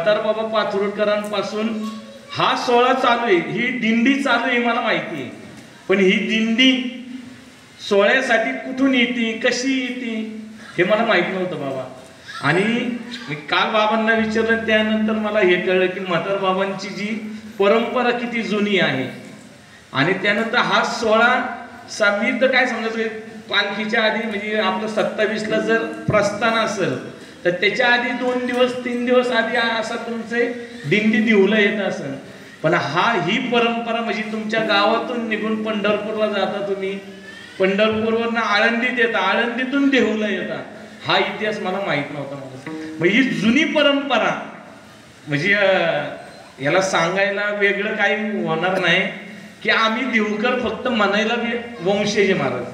म्हातार बाबा पाथर्डीकरांपासून हा सोहळा चालू आहे, ही दिंडी चालू आहे मला माहिती आहे, पण ही दिंडी सोहळ्यासाठी कुठून येते, कशी येते हे मला माहित नव्हतं बाबा. आणि मी काल बाबांना विचारलं, त्यानंतर मला हे कळलं की म्हातार बाबांची जी परंपरा किती जुनी आहे. आणि त्यानंतर हा सोहळा मी तर काय समजायचं, पालखीच्या आधी म्हणजे आपलं 27ला जर प्रस्थान असेल तर त्याच्या आधी 2 दिवस 3 दिवस आधी असा तुमचे दिंडी देऊला येत असेल. पण ही परंपरा म्हणजे तुमच्या गावातून निघून पंढरपूरला जाता, तुम्ही पंढरपूरवरनं आळंदीत येता, आळंदीतून देहूला येता, हा इतिहास मला माहित नव्हता. म्हणजे ही जुनी परंपरा, म्हणजे याला सांगायला वेगळं काही होणार नाही की आम्ही देहूकर फक्त म्हणायला वंशज महाराज,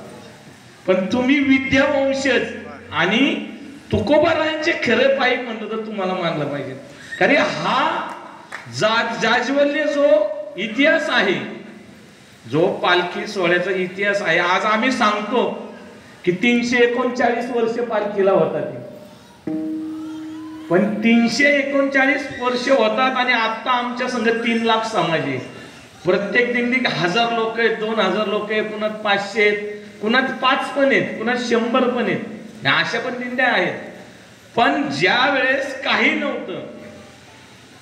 पण तुम्ही विद्या वंशज आणि तुकोबारायांचे खरे पाईक म्हणतो तर तुम्हाला मानलं पाहिजे. कारण हा जाज्वल्य जो इतिहास आहे, जो पालखी सोहळ्याचा इतिहास आहे, आज आम्ही सांगतो की 339 वर्ष पालखीला होतात, पण 339 वर्ष होतात आणि आता आमच्या संघ 3 लाख समाज आहे. प्रत्येक दिंडीत 1000 लोक आहेत, 2000 लोक आहेत, कुणात 500 आहेत, कुणात 5 पण आहेत, कुणात 100 पण आहेत, अशा पण दिंड्या आहेत. पण ज्या वेळेस काही नव्हतं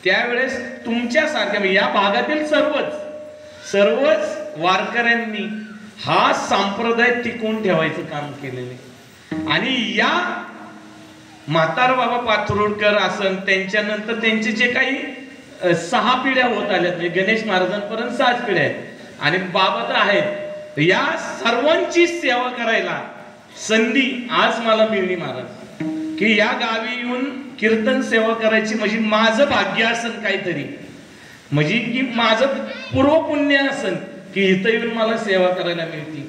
त्यावेळेस तुमच्यासारख्या या भागातील सर्वच वारकऱ्यांनी हा संप्रदाय टिकवून ठेवायचं काम केलेले. आणि या म्हातार बाबा पाथर्डीकर असन, त्यांच्यानंतर त्यांचे जे काही 6 पिढ्या होत आल्यात, म्हणजे गणेश महाराजांपर्यंत 6 पिढ्या आहेत आणि बाबा तर आहेत, या सर्वांची सेवा करायला संधी आज मला मिळली महाराज, की या गावी येऊन कीर्तन सेवा करायची म्हणजे माझं भाग्य असन काहीतरी, म्हणजे की माझं पूर्वपुण्य असन की इथं येऊन मला सेवा करायला मिळते.